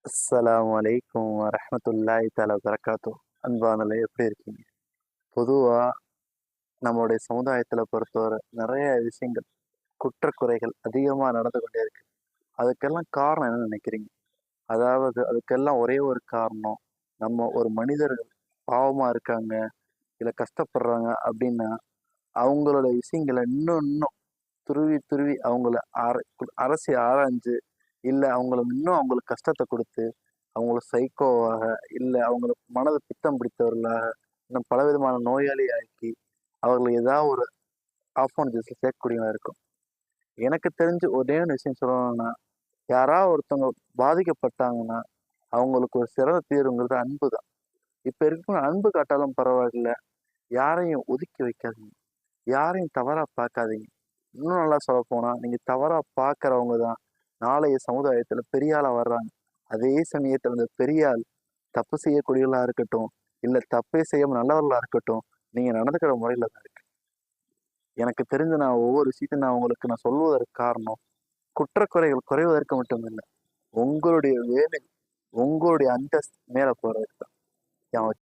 அஸ்ஸலாமு அலைக்கும் வரஹ்மத்துல்லாஹி தஆலா வபரகாத்துஹு. அன்பானவர்களே, எப்படி இருக்கீங்க? பொதுவா நம்மளுடைய சமுதாயத்துல பொறுத்தவரை நிறைய விஷயங்கள், குற்றக்குறைகள் அதிகமா நடந்து கொண்டே இருக்கு. அதுக்கெல்லாம் காரணம் என்ன நினைக்கிறீங்க? அதாவது அதுக்கெல்லாம் ஒரே ஒரு காரணம், நம்ம ஒரு மனிதர்கள் பாவமா இருக்காங்க, இல்ல கஷ்டப்படுறாங்க அப்படின்னா, அவங்களோட விஷயங்கள இன்னும் இன்னும் துருவி துருவி அவங்கள அரசி ஆராய்ஞ்சு, இல்ல அவங்களுக்கு கஷ்டத்த குடுத்து, அவங்கள சைக்கோவாக, இல்ல அவங்கள மனத பித்தம் பிடித்தவர்களாக, இன்னும் பலவிதமான நோயாளியாக்கி, அவர்கள ஏதாவது ஒரு ஆஃப் ஜூஸ்ல சேர்க்கக்கூடியதா இருக்கும். எனக்கு தெரிஞ்சு ஒரே ஒரு விஷயம் சொல்லணும்னா, யாராவது ஒருத்தவங்க பாதிக்கப்பட்டாங்கன்னா, அவங்களுக்கு ஒரு சிறந்த தீர்வுங்கிறது அன்பு தான். இப்ப இருக்கிற அன்பு காட்டாலும் பரவாயில்ல, யாரையும் ஒதுக்கி வைக்காதீங்க. யாரையும் தவறா பார்க்காதீங்க. இன்னும் நல்லா சொல்லப்போனா, நீங்க தவறா பார்க்கிறவங்க தான் நாளைய சமுதாயத்துல பெரிய ஆளா வர்றாங்க. அதே சமயத்துல அந்த பெரிய ஆள் தப்பு செய்யக்கூடியவங்களா இருக்கட்டும், இல்ல தப்பே செய்யாம நல்லவர்களா இருக்கட்டும், நீங்க நடந்துக்கிற முறையில தான் இருக்கு. எனக்கு தெரிஞ்ச நான் ஒவ்வொரு விஷயத்தையும் நான் உங்களுக்கு சொல்வதற்கு காரணம், குற்றக்குறைகள் குறைவதற்கு மட்டும் இல்ல. உங்களுடைய வேலை, உங்களுடைய அந்தஸ்து மேல போறதுக்கு தான்.